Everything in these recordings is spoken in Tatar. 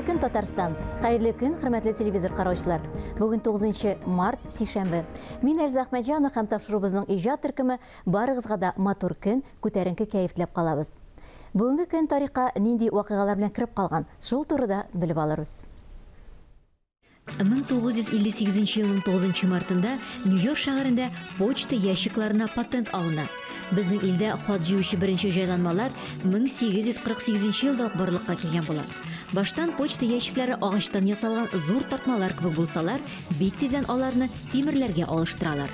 көн Татарстан. Хәерле көн, хөрмәтле телевизор караучылар. Бүген 9 март, сишәмбе. Мин Әрзә Әхмәтҗанова һәм тапшырубызның иҗат төркеме барыгызга да матур көн, күтәренке кәеф теләп калабыз. Бүгенге көн тарихка нинди вакыйгалар белән кирип калган, шул турыда белеп алырбыз. 1958 елның 9 мартында Нью-Йорк шәһәрендә почта ящикларына патент алына. Безнең илдә хат җыючы беренче җайланмалар 1848 елда ук барлыкка килгән була. Баштан почта ящиклары агачтан ясалган зур тартмалар кебек булсалар, бик тиздән аларны тимерләргә алыштыралар.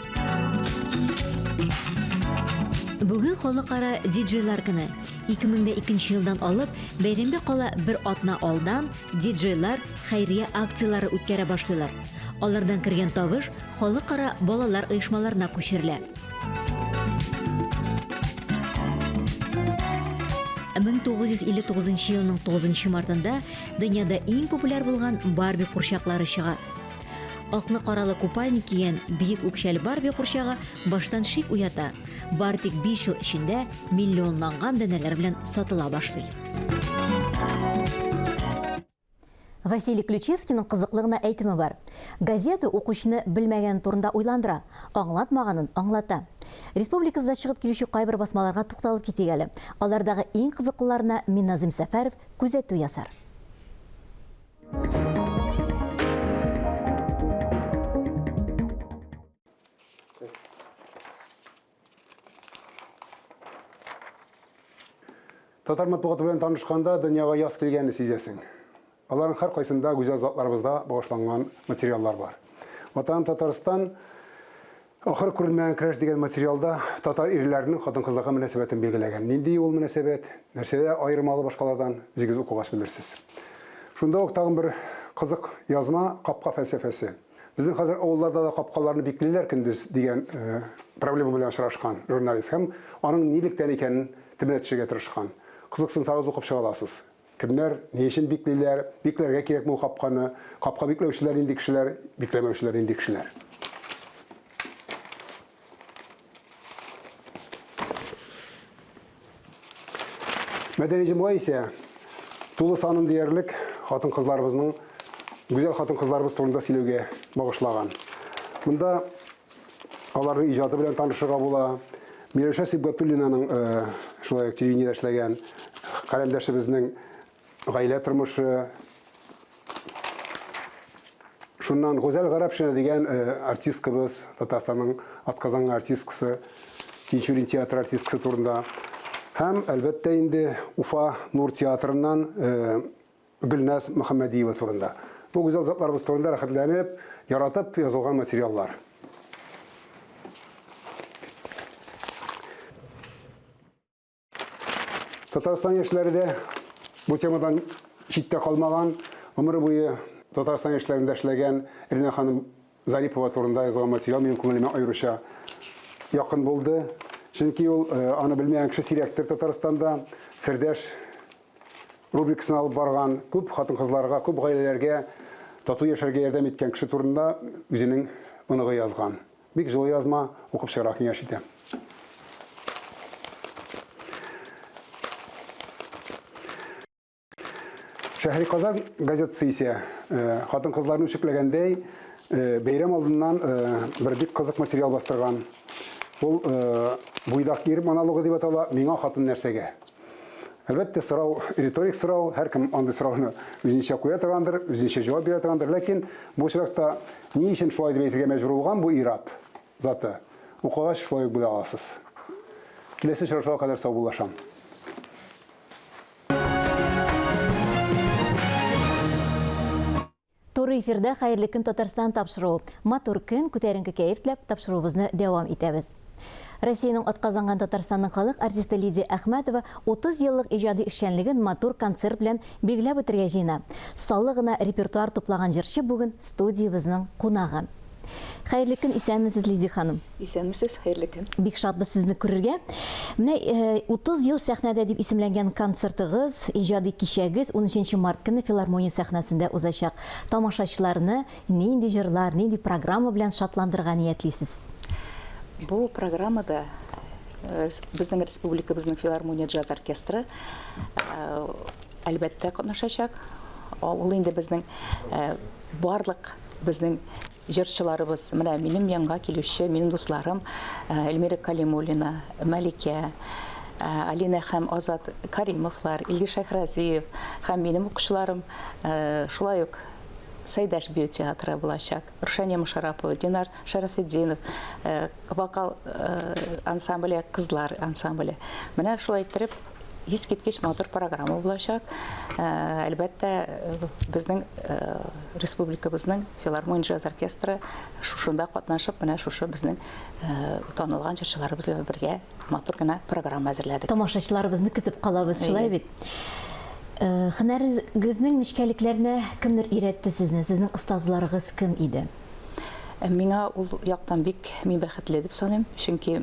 Бүген халыкара диджейлар көне. 2002 елдан алып, бәйрәмгә кала бер атна алдан диджейлар хәйрия акциялары үткәрә башлыйлар. Алардан кергән табыш халыкара балалар оешмаларына күчерелә. 1959 елның 9 мартында дөньяда иң популяр булган Барби курчаклары чыга. Аклы каралы купальник кигән биек үкчәле Барби курчагы баштан шик уята. Бар тик 5 ел эчендә миллионланган дәнәләр белән сатыла башлый. Василий Ключевскийның кызыклы гына әйтеме бар. Газета укучыны белмәгән турында уйландыра, аңлатмаганын аңлата. Республикабызда чыгып килүче кайбер басмаларга тукталып китик әле. Алардагы иң кызыклыларына мин Назим Сәфәров күзәтү ясар. Татар матбугаты белән танышканда дөньяга яз килгәнне сизәсең. Аларның һәр кайсында гүзәл затларыбызда багышланган материаллар бар. Ватан Татарстан ахыр күрелмәгән көрәш дигән материалда татар ирләренең хатын-кызларга мөнәсәбәтен билгеләгән. Нинди ул мөнәсәбәт, нәрсәдә аермалы башкалардан үзегез укыгач белерсез. Шунда ук тагын бер кызык язма капка фәлсәфәсе. Безнең хәзер авылларда да капкаларны биклиләр көндез дигән проблема белән очрашкан журналист һәм аның нилектән икәнен төбәтешергә тырышкан. Кызыксынсагыз укып чыга аласыз. Кемнәр, ни өчен биклиләр, бикләргә кирәкме ул капканы, капка бикләүчеләр инде кешеләр, бикләмәүчеләр инде кешеләр. Мәдәни җәмгыять исә тулы санын диярлек хатын-кызларыбызның гүзәл хатын-кызларыбыз турында сөйләүгә багышлаган. Монда аларның иҗаты белән танышырга була. Миреша Сибгатуллинаның шулай телевидениедә эшләгән каләмдәшебезнең гаилә тормышы, шуннан Гүзәл Гарәпшина дигән артисткабыз, Татарстанның атказанган артисткасы, Тинчурин театр артисткасы турында, һәм әлбәттә инде Уфа Нур театрыннан Гөлназ Мөхәммәдиева турында. Бу гүзәл затларыбыз турында рәхәтләнеп, яратып язылган материаллар. Татарстан яшьләре дә бу темадан читтә калмаган, гомере буе Татарстан яшьләрендә эшләгән Ирина ханым Зарипова турында язган материал минем күңелемә аеруча якын булды. Чөнки ул аны белмәгән кеше сирәктер Татарстанда, сердәш рубрикасын алып барган, күп хатын-кызларга, күп гаиләләргә тату яшәргә ярдәм иткән кеше турында үзенең моныгы язган. Бик җылы язма, укып чыгарга киңәш итәм. Шәһри Казан газетасы исә хатын-кызларны үчекләгәндәй бәйрәм алдыннан бер бик кызык материал бастырган. Ул буйдак ир монологы дип атала, миңа хатын нәрсәгә. Әлбәттә, сорау, риторик сорау, һәркем андый сорауны үзенчә куя торгандыр, үзенчә җавап бирә торгандыр, ләкин бу очракта ни өчен шулай дип әйтергә мәҗбүр булган бу ират заты. Укыгач шулай була аласыз. Киләсе очрашуга кадәр сау булашам. Туры эфирдә хәерле көн Татарстан тапшыруы. Матур көн, күтәренке кәеф теләп тапшыруыбызны дәвам итәбез. Россиянең атказанган Татарстанның халык артисты Лидия Әхмәтова 30 еллык иҗади эшчәнлеген матур концерт белән билгеләп үтәргә җыена. Саллы гына репертуар туплаган җырчы бүген студиябызның кунагы. Хәерле көн, исәнмесез, Лидия ханым? Исәнмесез, хәерле көн. Бик шатбыз сезне күрергә. Менә 30 ел сәхнәдә дип исемләнгән концертыгыз, иҗади кичәгез 13 март көне филармония сәхнәсендә узачак. Тамашачыларны нинди җырлар, нинди программа белән шатландырырга ниятлисез? Бу программада безнең республикабызның филармония джаз оркестры әлбәттә катнашачак. ул инде безнең барлык безнең җырчыларыбыз, менә минем янга килүче минем дусларым Эльмира Калимуллина, Мәликә, Алина һәм Азат Каримовлар, Илгиз Шайхразиев һәм минем укучыларым шулай ук Сайдаш биотеатры булачак, Рушания Мушарапова, Динар Шарафетдинов, вокал ансамбле, кызлар ансамбле. Менә шулай итеп искиткеч матур программа булачак. Әлбәттә, безнең республикабызның филармония джаз оркестры шушында катнашып, менә шушы безнең танылган җырчыларыбыз белән бергә матур гына программа әзерләдек. Тамашачыларыбызны көтеп калабыз, шулай бит. Һөнәрегезнең нечкәлекләренә кемнер өйрәтте сезне? Сезнең остазларыгыз кем иде? Миңа ул яктан бик мин бәхетле дип саныйм, чөнки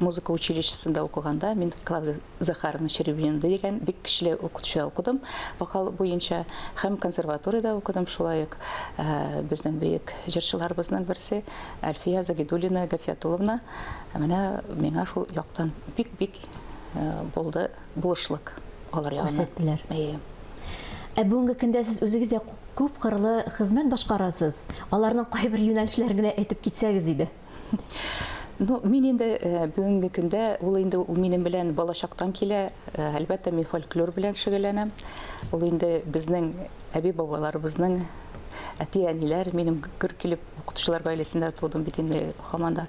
музыка училищесында укыганда мин Клавдия Захаровна Черебинина дигән бик көчле укытучы укыдым. Вокал буенча һәм консерваториядә укыдым, шулай ук безнең бөек җырчыларыбызның берсе Альфия Загидуллина Гафиятулловна. Менә миңа шул яктан бик булды булышлык. Алар күрсәттеләр. Бүгенге көндә сез үзегез дә күп кырлы хезмәт башкарасыз. Аларның кайбер юнәлешләрен генә әйтеп китсәгез иде. Мин инде бүгенге көндә ул минем белән балачактан килә. Әлбәттә, мин фольклор белән шөгыльләнәм. Ул инде безнең әби-бабаларыбызның әти-әниләр минем гөр килеп укытучылар гаиләсендә тудым бит инде. Һаманда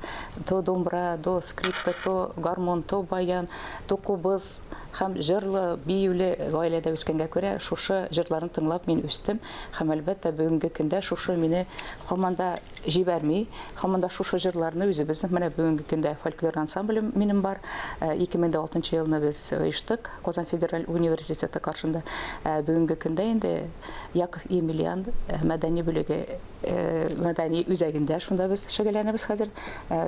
то домбра, то скрипка, то гармон, то баян, то кубыз һәм җырлы, биюле гаиләдә үскәнгә күрә шушы җырларны тыңлап мин үстем. Һәм әлбәттә бүгенге көндә шушы мине һаманда җибәрми, һаманда шушы җырларны үзебезнең менә бүгенге көндә фольклор ансамбле минем бар. 2006 елны без оештык Казан федераль университеты каршында. Бүгенге көндә инде Яков Емельян мәдәни бүлеге мәдәни үзәгендә шунда без шөгыльләнәбез хәзер.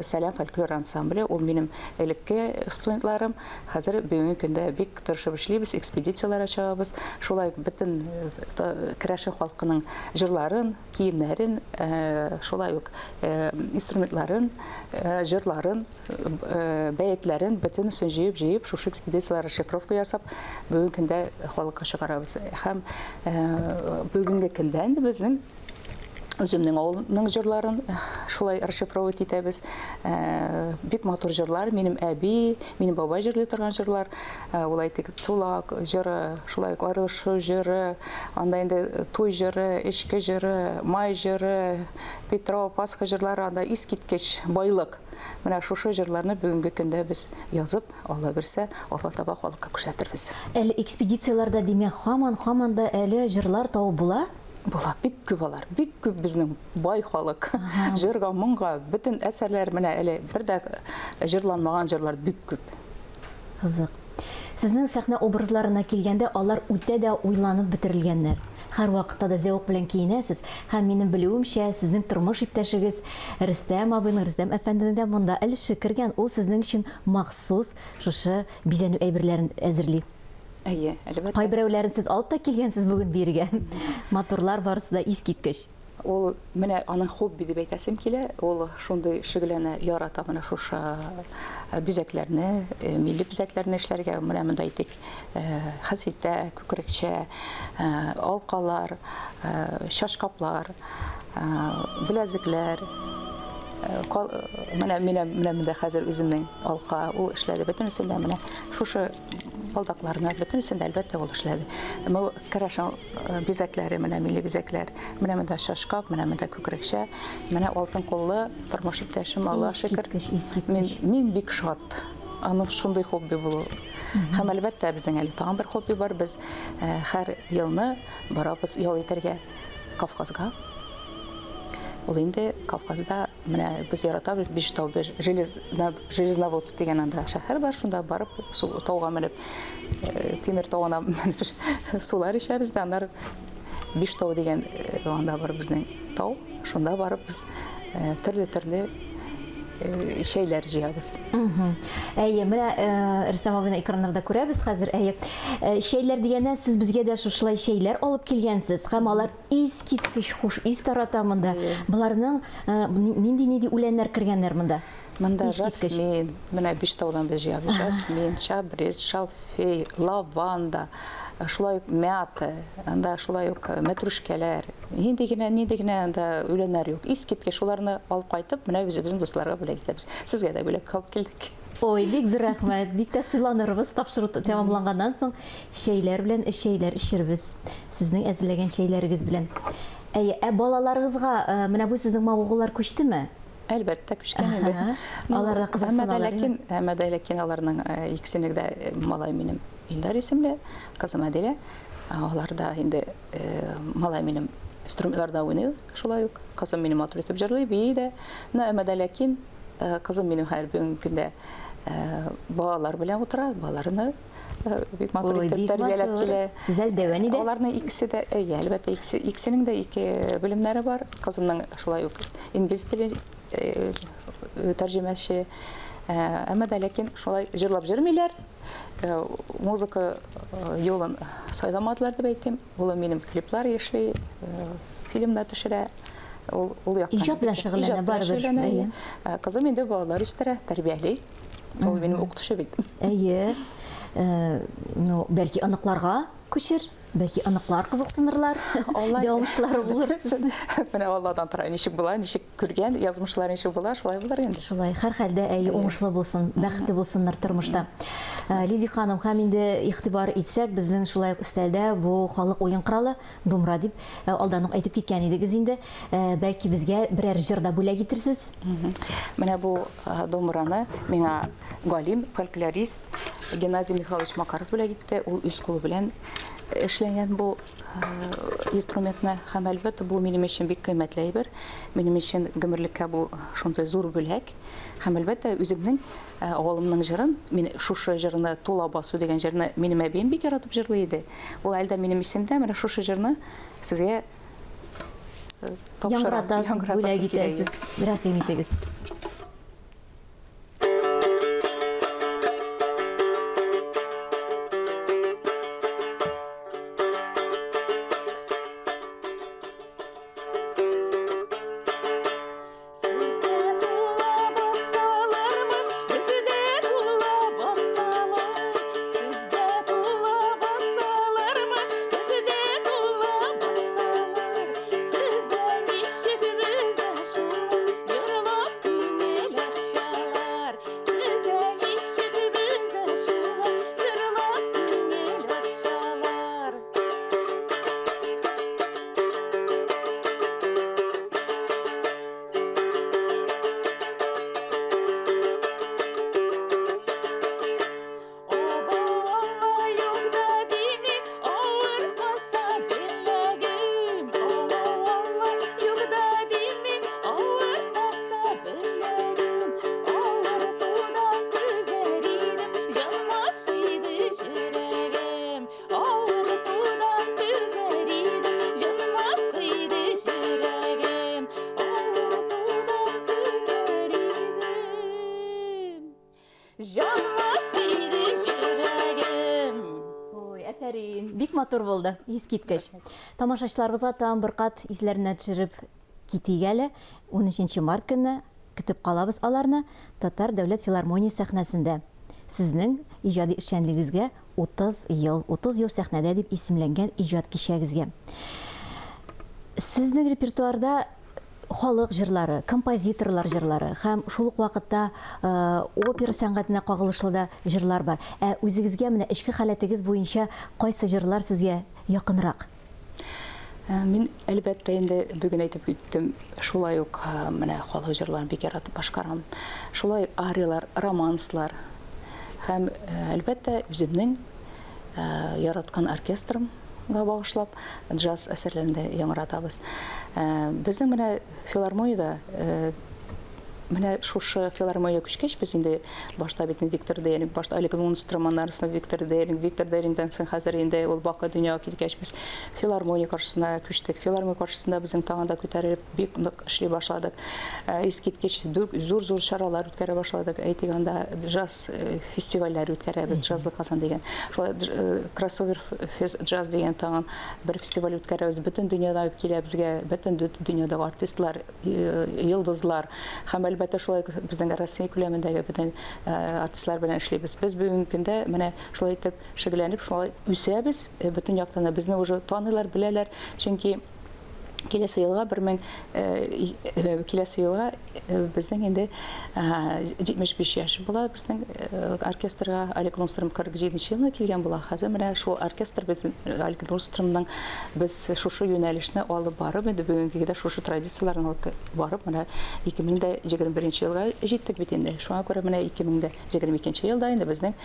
Сәлам фольклор ансамбле, ул минем элекке студентларым. Хәзер бүгенге көндә бик тырышып эшлибез, экспедициялар чыгабыз. Шулай бөтен Керәшен халкының җырларын, киемнәрен, шулай ук инструментларын, җырларын, бәйетләрен бөтенесен җыеп, шушы экспедициялар шифровка ясап, бүгенге көндә халыкка чыгарабыз. Һәм бүгенге көндә инде безнең үземнең авылның җырларын шулай расшифровать итәбез. Бик матур җырлар, минем әби, минем бабай җырлый торган җырлар, улай тик тулак җыры, шулай аерылышу җыры, анда инде туй җыры, эчке җыры, май җыры, Петров, Пасха җырлары, анда искиткеч байлык. Менә шушы җырларны бүгенге көндә без язып, Алла берсә, Алла таба халыкка күрсәтербез. Әле экспедицияларда димәк һаман да әле җырлар табып була? Була, бик күп алар, бик күп безнең бай халык. Җырга, моңга, бөтен әсәрләр менә әле бер дә җырланмаган җырлар бик күп. Кызык. Сезнең сәхнә образларына килгәндә алар үтә дә уйланып бетерелгәннәр. Һәр вакытта да зәвык белән киенәсез. Һәм минем белүемчә, сезнең тормыш иптәшегез Рөстәм абыйның, Рөстәм әфәнденең дә монда өлеше кергән. Ул сезнең өчен махсус шушы бизәнү әйберләрен әзерли. Әйе, әлбәттә. Кайберәүләрен сез алып та килгәнсез бүген биргә. Матурлар барысы да искиткеч. Ул менә аның хобби дип әйтәсем килә. Ул шундый шөгыльләнә, ярата менә шушы бизәкләрне, милли бизәкләрне эшләргә. Менә монда әйтик, хәсидә, күкрәкчә, алкалар, шашкаплар, беләзекләр. Менә монда хәзер үземнең алка ул эшләде. Бөтенесендә менә шушы балдакларны бөтенесендә әлбәттә ул эшләде. Менә Керәшен бизәкләре, менә милли бизәкләр, менә монда шашкап, менә монда күкрәкчә, менә алтын куллы тормыш иптәшем, Алла шөкер. Мин бик шат. Аның шундый хобби булу. Һәм әлбәттә безнең әле тагын бер хобби бар. Без һәр елны барабыз ял итәргә Кавказга. Ул инде Кавказда менә без яратабыз Биштау, Железноводск дигән анда шәһәр бар, шунда барып тауга менеп, тимер тауына менеп сулар ишәбез дә, аннары Биштау дигән анда бар безнең тау, шунда барып без төрле şeyler җыябыз. Әйе, менә Рөстәм абыйны экраннарда күрәбез хәзер. Әйе, şeyler дигәндә сез безгә дә шушылай şeyler алып килгәнсез. Һәм алар искиткеч хуш ис тарата монда. Буларның нинди үләннәр кергәннәр монда? Мында Искиткеч. жасмин, менә 5 таудан без җыябыз. Жасмин, чабрец, шалфей, лаванда, шулай ук мята, анда шулай ук мәтрүшкәләр. Нинди генә анда үләннәр юк. Искиткеч шуларны алып кайтып, менә үзебезнең дусларга бүләк итәбез. Сезгә дә бүләк алып килдек. Ой, бик зур рәхмәт. Бик тә сыйланырбыз. Тапшыру тәмамланганнан соң шәйләр белән шәйләр эчербез. Сезнең әзерләгән шәйләрегез белән. Балаларыгызга менә бу сезнең мавыгылар күчтеме? Әлбәттә күчкән инде. Алар да кызыксыналар. Ләкин аларның икесенең дә малай минем Илдар исемле, кызым Әдилә. Алар да инде малай минем инструментларда уйный, шулай ук. Кызым минем матур итеп җырлый, бии дә. Ләкин кызым минем һәр бүгенге көндә балалар белән утыра, балаларны бик матур итеп тәрбияләп килә. Сез әлдәвән иде. Аларның икесе дә, әлбәттә, икесенең дә ике белемнәре бар. Кызымның шулай ук инглиз теле тәрҗемәче. Әмма дә ләкин шулай җырлап җырмыйлар. Музыка юлын сайламадылар дип әйтәм. Ул минем клиплар эшли, фильмда төшерә. Ул яктан. Иҗат белән шөгыльләнә барыбер. Кызым инде балалар үстерә, тәрбияли. Ул минем укытучы бит. Әйе. Бәлки аныкларга күчер, бәлки аныклар кызыксынырлар. Дәвамчылары булыр. Менә Алладан тора, ничек була, ничек күргән, язмышлар ничек була, шулай булыр инде. Шулай, һәр хәлдә уңышлы булсын, бәхетле булсыннар тормышта. Лидия ханым, һәм инде игътибар итсәк, безнең шулай өстәлдә бу халык уен коралы Думра дип алдан ук әйтеп киткән идегез инде. Бәлки безгә берәр җыр да бүләк итерсез. Менә бу Думраны миңа галим, фольклорист Геннадий Михайлович Макаров бүләк итте. Ул үз кулы белән эшләгән бу инструментны, һәм әлбәттә бу минем өчен бик кыйммәтле әйбер. Минем өчен гомерлеккә бу шундый зур бүләк. Һәм әлбәттә үземнең авылымның җырын, мин шушы җырны Тула басу дигән җырны минем әбием бик яратып җырлый иде. Ул әлдә минем исемдә, менә шушы җырны сезгә Яңгыратасыз, бүләк итәсез. Рәхим итегез. Бик матур булды, искиткеч. Тамашачыларыбызга там бер кат исләренә төшереп китик әле. 13 март көнне көтеп калабыз аларны Татар дәүләт филармония сәхнәсендә. Сезнең иҗади эшчәнлегегезгә 30 ел сәхнәдә дип исемләнгән иҗат кичәгезгә. Сезнең репертуарда халык җырлары, композиторлар җырлары һәм шул ук вакытта опера сәнгатенә кагылышлы да җырлар бар. Үзегезгә менә эчке халәтегез буенча кайсы җырлар сезгә якынрак? Мин әлбәттә инде бүген әйтеп үттем, шулай ук менә халык җырларын бик яратып башкарам. Шулай ариялар, романслар һәм әлбәттә үземнең яраткан оркестрым багышлап джаз әсәрләрендә яңгыратабыз. Безнең менә филармониядә менә шушы филармония күчкәч без инде башта бит Виктор Дейринг, башта Олег Мунстроманнарсын Виктор Дейрингдән соң хәзер инде ул бакы дөньяга киткәч без филармония каршысына күчтек. Филармония каршысында безнең тагында күтәрелеп бик нык эшли башладык. Искиткеч зур чаралар үткәрә башладык. Әйтик анда джаз фестивальләре үткәрәбез, Джазлы Казан дигән. Шулай Кроссовер джаз дигән тагын бер фестиваль үткәрәбез. Бөтен дөньядан килә безгә, бөтен дөньядагы артистлар, йолдызлар һәм әлбәттә шулай безнең Россия күләмендәге бөтен артистлар белән эшлибез. Без бүгенге көндә менә шулай итеп шөгыльләнеп, шулай үсәбез. Бөтен яктан безне уже таныйлар, беләләр. Чөнки киләсе елга безнең инде 75 яш була. Безнең оркестрга Олег Лунстром 47 елда килгән була. Хәзер менә шул оркестр безнең Олег Лунстромның без шушы юнәлешне алып барып, инде бүгенгегә шушы традицияләрне алып барып, менә 2021 елга җиттек бит инде. Шуңа күрә менә 2022 елда инде безнең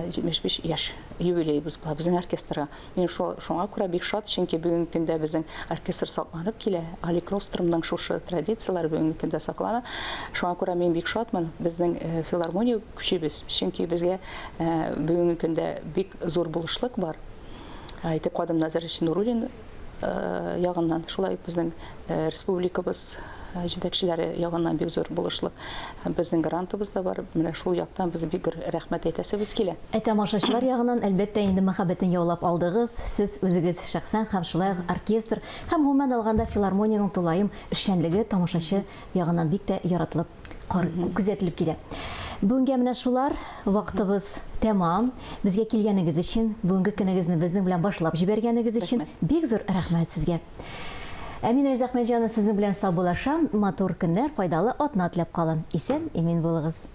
75 яш юбилейбыз була безнең оркестрга. Мин шуңа күрә бик шат, чөнки бүгенге көндә безнең оркестр сакланып килә. Олег Лунстромның шушы традицияләре бүгенге көндә саклана. Шуңа күрә мин бик шатмын. Безнең филармония күчебез, чөнки безгә бүгенге көндә бик зур булышлык бар. Әйтеп кадым Назаров Нуруллин ягыннан, шулай безнең республикабыз җитәкчеләре ягыннан бик зур булышлык. Безнең грантыбыз да бар. Менә шул яктан без бик рәхмәт әйтәсебез килә. Тамашачылар ягыннан әлбәттә инде мәхәббәтен яулап алдыгыз. Сез үзегез шәхсән һәм шулай оркестр һәм гомумән алганда филармониянең тулаем эшчәнлеге тамашачы ягыннан бик тә яратылып, күзәтелеп килә. Бүгенгә менә шулар, вакытыбыз тәмам. Безгә килгәнегез өчен, бүгенге көнегезне безнең белән башлап җибәргәнегез өчен бик зур рәхмәт сезгә. Әминә Әхмәтҗанова сезнең белән саубуллашам. Матур көннәр, файдалы атна теләп калам. Исән, имин булыгыз.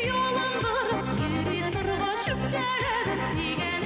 Yolun durup yürü turga şüptere de sigene